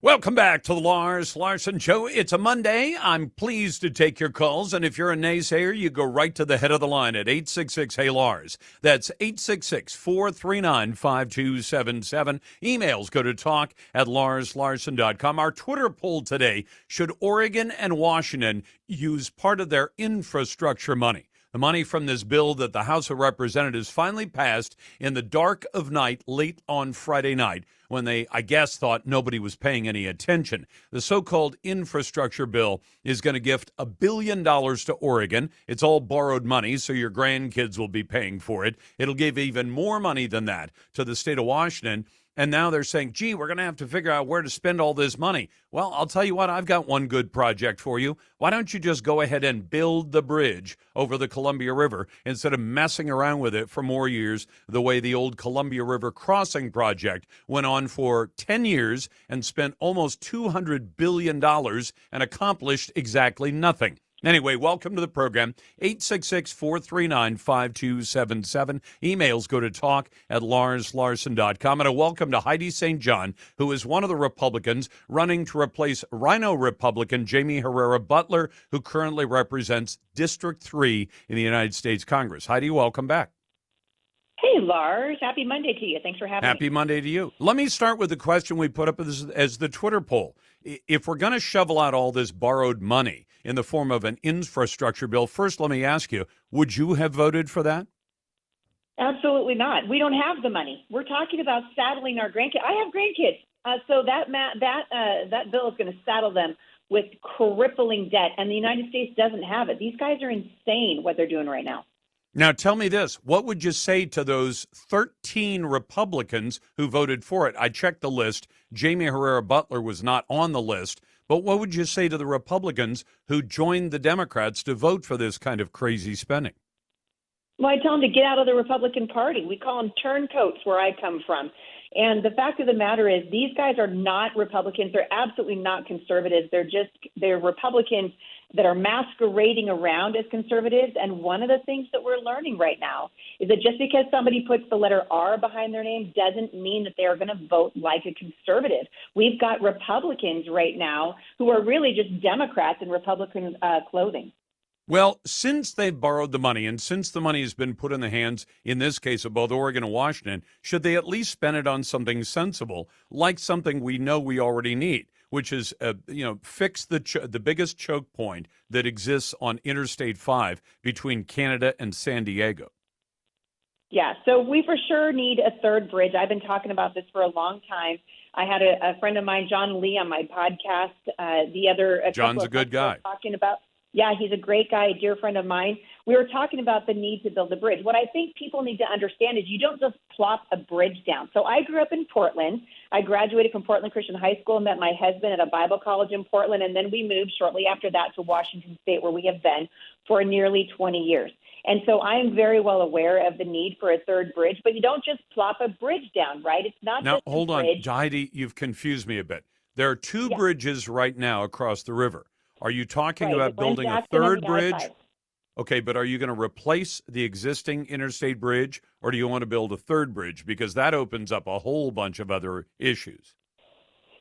Welcome back to the Larson Show. It's a Monday. I'm pleased to take your calls. And if you're a naysayer, you go right to the head of the line at 866-HEY-LARS. That's 866-439-5277. Emails go to talk@LarsLarson.com. Our Twitter poll today, should Oregon and Washington use part of their infrastructure money? The money from this bill that the House of Representatives finally passed in the dark of night late on Friday night when they, I guess, thought nobody was paying any attention. The so-called infrastructure bill is going to gift $1 billion to Oregon. It's all borrowed money, so your grandkids will be paying for it. It'll give even more money than that to the state of Washington. And now they're saying, gee, we're going to have to figure out where to spend all this money. Well, I'll tell you what, I've got one good project for you. Why don't you just go ahead and build the bridge over the Columbia River instead of messing around with it for more years the way the old Columbia River Crossing project went on for 10 years and spent almost $200 billion and accomplished exactly nothing. Anyway, welcome to the program, 866-439-5277. Emails go to talk@LarsLarson.com. And a welcome to Heidi St. John, who is one of the Republicans running to replace Rhino Republican Jamie Herrera Butler, who currently represents District 3 in the United States Congress. Heidi, welcome back. Hey, Lars. Happy Monday to you. Thanks for having me. Happy Monday to you. Let me start with the question we put up as the Twitter poll. If we're going to shovel out all this borrowed money in the form of an infrastructure bill, first let me ask you, would you have voted for that? Absolutely not. We don't have the money. We're talking about saddling our grandkids. I have grandkids, so that bill is going to saddle them with crippling debt, and the United States doesn't have it. These guys are insane what they're doing right now. Now, tell me this. What would you say to those 13 Republicans who voted for it? I checked the list. Jamie Herrera Butler was not on the list. But what would you say to the Republicans who joined the Democrats to vote for this kind of crazy spending? Well, I tell them to get out of the Republican Party. We call them turncoats where I come from. And the fact of the matter is these guys are not Republicans. They're absolutely not conservatives. They're Republicans that are masquerading around as conservatives. And one of the things that we're learning right now is that just because somebody puts the letter R behind their name doesn't mean that they are going to vote like a conservative. We've got Republicans right now who are really just Democrats in Republican clothing. Well, since they've borrowed the money and since the money has been put in the hands, in this case, of both Oregon and Washington, should they at least spend it on something sensible, like something we know we already need, which is, fix the biggest choke point that exists on Interstate 5 between Canada and San Diego? Yeah, so we for sure need a third bridge. I've been talking about this for a long time. I had a friend of mine, John Lee, on my podcast. John's a good guy. Talking about. Yeah, he's a great guy, a dear friend of mine. We were talking about the need to build a bridge. What I think people need to understand is you don't just plop a bridge down. So I grew up in Portland. I graduated from Portland Christian High School and met my husband at a Bible college in Portland, and then we moved shortly after that to Washington State, where we have been for nearly 20 years. And so I'm very well aware of the need for a third bridge, but you don't just plop a bridge down, right? It's not now, just a hold on, bridge. Heidi, you've confused me a bit. There are two bridges right now across the river. Are you talking about building a third bridge? Okay, but are you going to replace the existing interstate bridge, or do you want to build a third bridge? Because that opens up a whole bunch of other issues.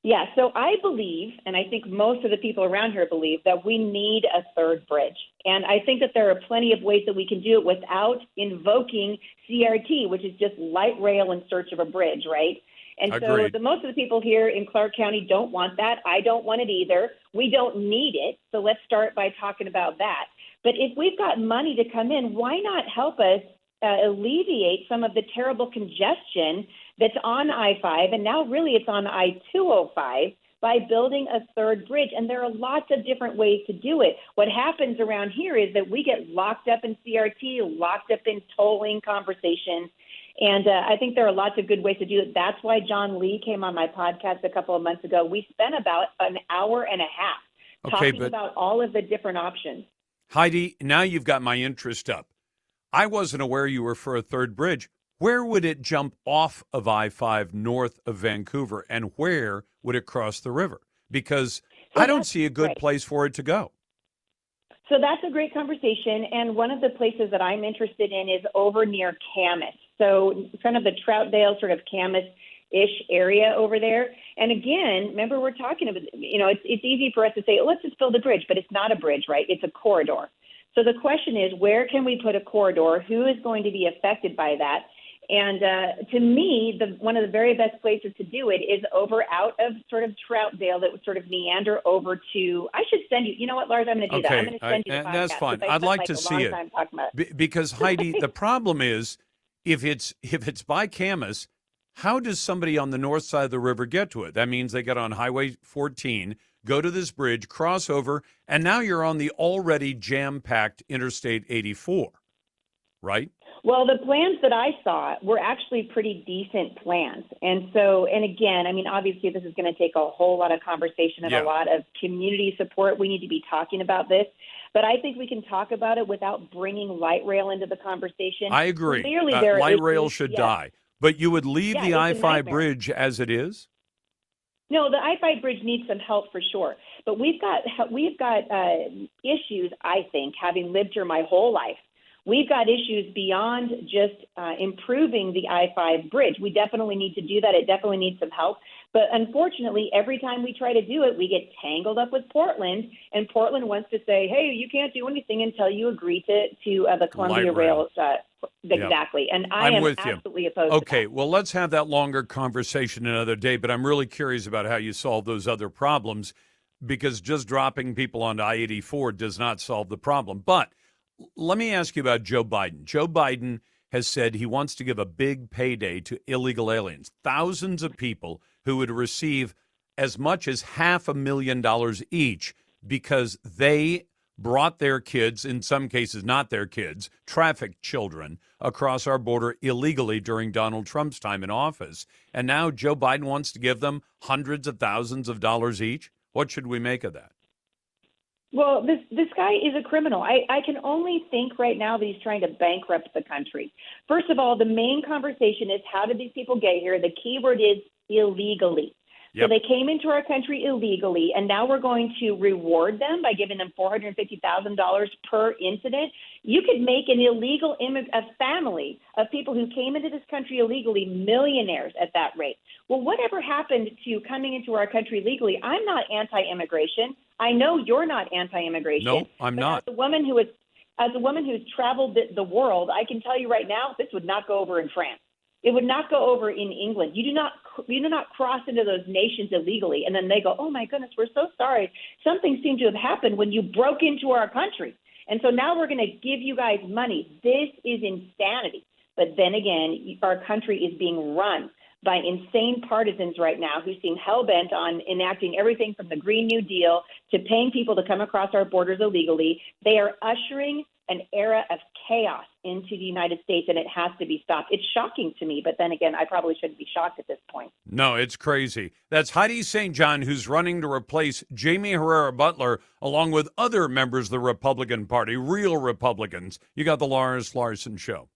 Yeah, so I believe, and I think most of the people around here believe, that we need a third bridge. And I think that there are plenty of ways that we can do it without invoking CRT, which is just light rail in search of a bridge, right? And Agreed. so most of the people here in Clark County don't want that. I don't want it either. We don't need it. So let's start by talking about that. But if we've got money to come in, why not help us alleviate some of the terrible congestion that's on I-5, and now really it's on I-205, by building a third bridge. And there are lots of different ways to do it. What happens around here is that we get locked up in CRT, locked up in tolling conversations. And I think there are lots of good ways to do it. That's why John Lee came on my podcast a couple of months ago. We spent about an hour and a half talking about all of the different options. Heidi, now you've got my interest up. I wasn't aware you were for a third bridge. Where would it jump off of I-5 north of Vancouver, and where would it cross the river? Because I don't see a good place for it to go. So that's a great conversation, and one of the places that I'm interested in is over near Camas. So kind of the Troutdale, sort of Camas ish area over there. And again, remember we're talking about, it's easy for us to say, let's just build a bridge, but it's not a bridge, right? It's a corridor. So the question is, where can we put a corridor? Who is going to be affected by that? And to me, one of the very best places to do it is over out of sort of Troutdale that would sort of meander over to, I should send you, you know what, Lars, I'm going to do that. I'm going to send you the podcast. That's fine. I'd like to see it. Because, Heidi, the problem is, if it's by Camas, how does somebody on the north side of the river get to it? That means they get on Highway 14, go to this bridge, cross over, and now you're on the already jam-packed Interstate 84, right? Well, the plans that I saw were actually pretty decent plans. And again, I mean, obviously this is going to take a whole lot of conversation and a lot of community support. We need to be talking about this. But I think we can talk about it without bringing light rail into the conversation. I agree. Clearly, light rail should die. But you would leave the I-5 bridge as it is? No, the I-5 bridge needs some help for sure. But we've got issues, I think, having lived here my whole life. We've got issues beyond just improving the I-5 bridge. We definitely need to do that. It definitely needs some help. But unfortunately, every time we try to do it, we get tangled up with Portland, and Portland wants to say, hey, you can't do anything until you agree to the Columbia Rail. Exactly. And I'm absolutely opposed to that. Okay, well, let's have that longer conversation another day, but I'm really curious about how you solve those other problems, because just dropping people onto I-84 does not solve the problem. But let me ask you about Joe Biden. Joe Biden has said he wants to give a big payday to illegal aliens, thousands of people who would receive as much as $500,000 each because they brought their kids, in some cases not their kids, trafficked children across our border illegally during Donald Trump's time in office. And now Joe Biden wants to give them hundreds of thousands of dollars each. What should we make of that? Well, this guy is a criminal. I can only think right now that he's trying to bankrupt the country. First of all, the main conversation is, how did these people get here? The key word is illegally. Yep. So they came into our country illegally, and now we're going to reward them by giving them $450,000 per incident. You could make an illegal a family of people who came into this country illegally millionaires at that rate. Well, whatever happened to coming into our country legally? I'm not anti-immigration. I know you're not anti-immigration. No, I'm not. As a woman who's traveled the world, I can tell you right now, this would not go over in France. It would not go over in England. You do not cross into those nations illegally, and then they go, oh, my goodness, we're so sorry. Something seemed to have happened when you broke into our country. And so now we're going to give you guys money. This is insanity. But then again, our country is being run by insane partisans right now who seem hell-bent on enacting everything from the Green New Deal to paying people to come across our borders illegally. They are ushering an era of chaos into the United States, and it has to be stopped. It's shocking to me, but then again, I probably shouldn't be shocked at this point. No, it's crazy. That's Heidi St. John, who's running to replace Jamie Herrera Butler, along with other members of the Republican Party, real Republicans. You got the Lars Larson Show.